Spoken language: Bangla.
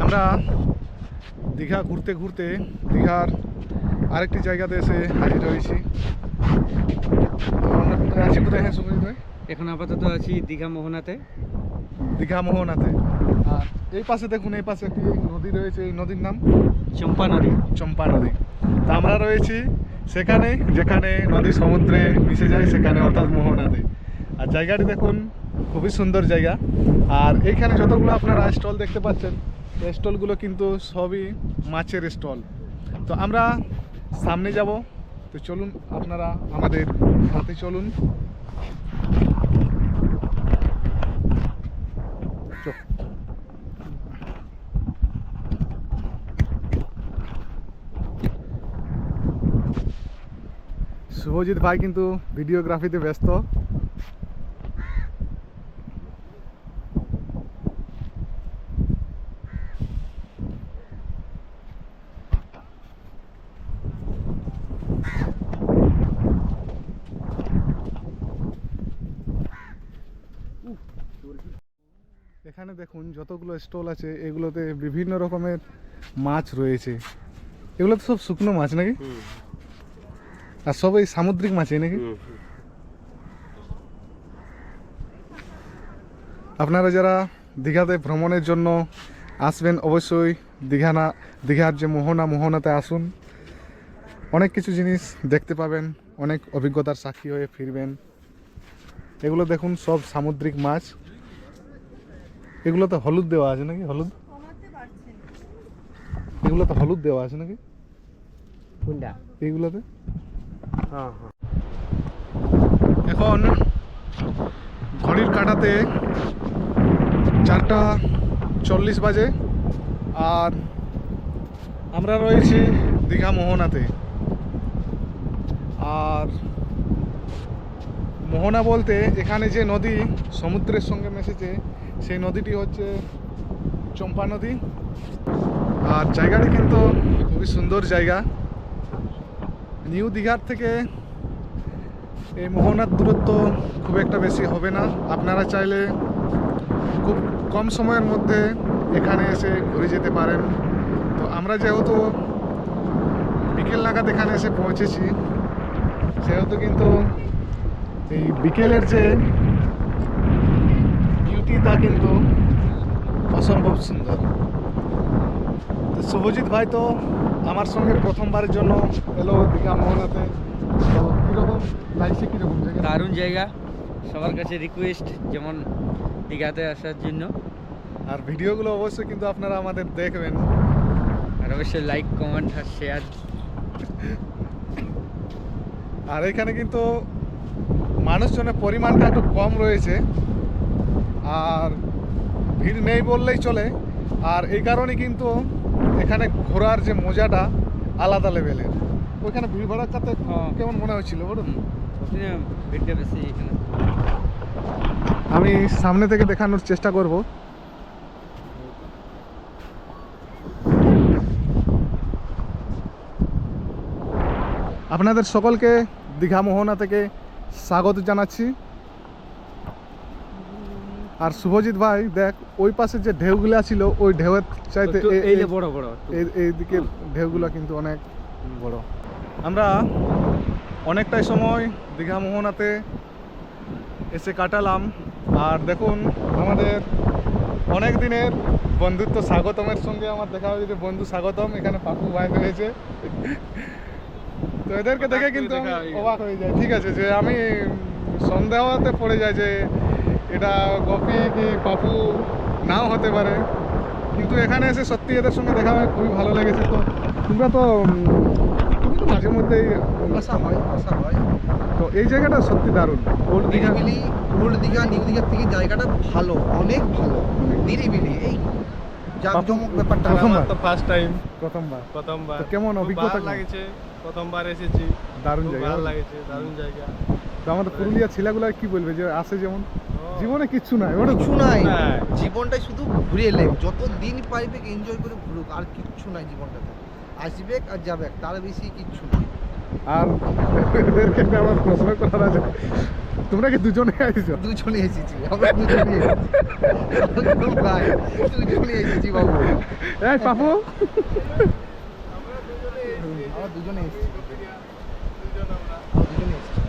আমরা দীঘা ঘুরতে ঘুরতে দীঘার আরেকটি জায়গাতে এসে হাজির হয়েছি। তো আমরা কোথায় আছি, কোথায়? হ্যাঁ সুমিত ভাই, এখন আপাতত আছি দীঘা মোহনাতে। দীঘা মোহনাতে। আর এই পাশে দেখুন, এই পাশে একটি নদী রয়েছে, এই নদীর নাম চম্পা নদী। চম্পা নদী। তা আমরা রয়েছি সেখানে যেখানে নদী সমুদ্রে মিশে যায়, সেখানে অর্থাৎ মোহনাতে। আর জায়গাটি দেখুন, খুবই সুন্দর জায়গা। আর এইখানে যতগুলো আপনারা স্টল দেখতে পাচ্ছেন, এই স্টলগুলো কিন্তু সবই মাছের স্টল। তো আমরা সামনে যাব, তো চলুন আপনারা আমাদের সাথে চলুন। শুভজিৎ ভাই কিন্তু ভিডিওগ্রাফিতে ব্যস্ত। এখানে দেখুন যতগুলো স্টল আছে, এগুলোতে বিভিন্ন রকমের মাছ রয়েছে। এগুলো তো সব শুকনো মাছ নাকি? আর সব এই সামুদ্রিক মাছই নাকি? আপনারা যারা দীঘাতে ভ্রমণের জন্য আসবেন, অবশ্যই দীঘার যে মোহনাতে আসুন। অনেক কিছু জিনিস দেখতে পাবেন, অনেক অভিজ্ঞতার সাক্ষী হয়ে ফিরবেন। এগুলো দেখুন সব সামুদ্রিক মাছ। এগুলোতে হলুদ দেওয়া আছে নাকি? হলুদ, এগুলোতে হলুদ দেওয়া আছে নাকি? কোনটা? এইগুলোতে। হ্যাঁ হ্যাঁ। এখন ঘড়ির কাঁটাতে 4:40 বাজে। আর আমরা রয়েছি দীঘা মোহনাতে। আর মোহনা বলতে এখানে যে নদী সমুদ্রের সঙ্গে মিশেছে, সেই নদীটি হচ্ছে চম্পা নদী। আর জায়গাটি কিন্তু খুবই সুন্দর জায়গা। নিউ দীঘার থেকে এই মোহনার দূরত্ব খুব একটা বেশি হবে না। আপনারা চাইলে খুব কম সময়ের মধ্যে এখানে এসে ঘুরে যেতে পারেন। তো আমরা যেহেতু বিকেল নাগাদ এখানে এসে পৌঁছেছি, সেহেতু কিন্তু এই বিকেলের যে বিউটি, তা কিন্তু অসম্ভব সুন্দর। তো শুভজিৎ ভাই তো আমার সঙ্গে প্রথমবারের জন্য এলো দীঘা মোহনাতে। তো কীরকম লাগছে, কীরকম জায়গা? দারুণ জায়গা। সবার কাছে রিকোয়েস্ট যেমন দীঘাতে আসার জন্য। আর ভিডিওগুলো অবশ্যই কিন্তু আপনারা আমাদের দেখবেন, আর অবশ্যই লাইক, কমেন্ট আর শেয়ার। আর এখানে কিন্তু মানুষজনের পরিমাণটা একটু কম রয়েছে, আর ভিড় নেই বললেই চলে। আর এই কারণে কিন্তু এখানে ঘোরার যে মজাটা আলাদা লেভেলের। ওইখানে ভিড় ভাড়ার কাছে কেমন মনে হচ্ছিল বলুন? ভিড়টা বেশি এখানে। আমি সামনে থেকে দেখানোর চেষ্টা করব। আপনাদের সকলকে দীঘা মোহনা থেকে স্বাগত জানাচ্ছি। আর শুভজিৎ ভাই দেখ, ওই পাশে যে ঢেউগুলা ছিল, ওই ঢেউয়ের চাইতে এই যে বড় বড় এই দিকের ঢেউগুলো কিন্তু অনেক বড়। আমরা অনেকটাই সময় দীঘা মোহনাতে এসে কাটালাম। আর দেখুন আমাদের অনেক দিনের বন্ধুত্ব স্বাগতমের সঙ্গে আমার দেখা হয়েছে। বন্ধু স্বাগতম, এখানে পাপু ভাই রয়েছে। তো এদেরকে দেখে কিন্তু আমি অবাক হয়ে যাই। ঠিক আছে, যে আমি সন্দেহতে পড়ে যাই যে এটা গপি কি পাপু নাও হতে পারে, কিন্তু এখানে এসে সত্যি এদের সঙ্গে দেখা হয়, খুবই ভালো লেগেছে। তো তুমি তো মাঝে মধ্যেই আসা হয়। তো এই জায়গাটা সত্যি দারুণ। Old Digha, old Digha new দীঘার থেকে জায়গাটা ভালো, অনেক ভালো, নিরিবিলি। এই জাঁকজমক ব্যাপারটা প্রথমবার তো ফার্স্ট টাইম, প্রথমবার। প্রথমবার। তো কেমন খুব অভিজ্ঞতা? ভালো লাগছে, প্রথমবার এসেছি। দারুণ খুব জায়গা, ভালো লাগছে, দারুণ জায়গা। তো আমাদের পুরুলিয়া ছেলেগুলো কি বলবে যে আসে, যেমন জীবনে কিচ্ছু নাই, ওটা কিছু নাই। না। জীবনটাই শুধু ঘুরে এলে, যত দিন পাইবে এনজয় করে ঘুরুক, আর কিচ্ছু নাই জীবনটাতে। আসবে আর যাবে, তার বেশি কিচ্ছু নাই। আর এদেরকে একটা আমার প্রশ্ন করার আছে, তোমরা কি দুজনে আইছো? দুজনে এসেছি, আমরা দুজনে এসেছি ভাই, দুজনে এসেছি বাবু। এই পাপু, আমরা দুজনে এসেছি, আমরা দুজনে এসেছি।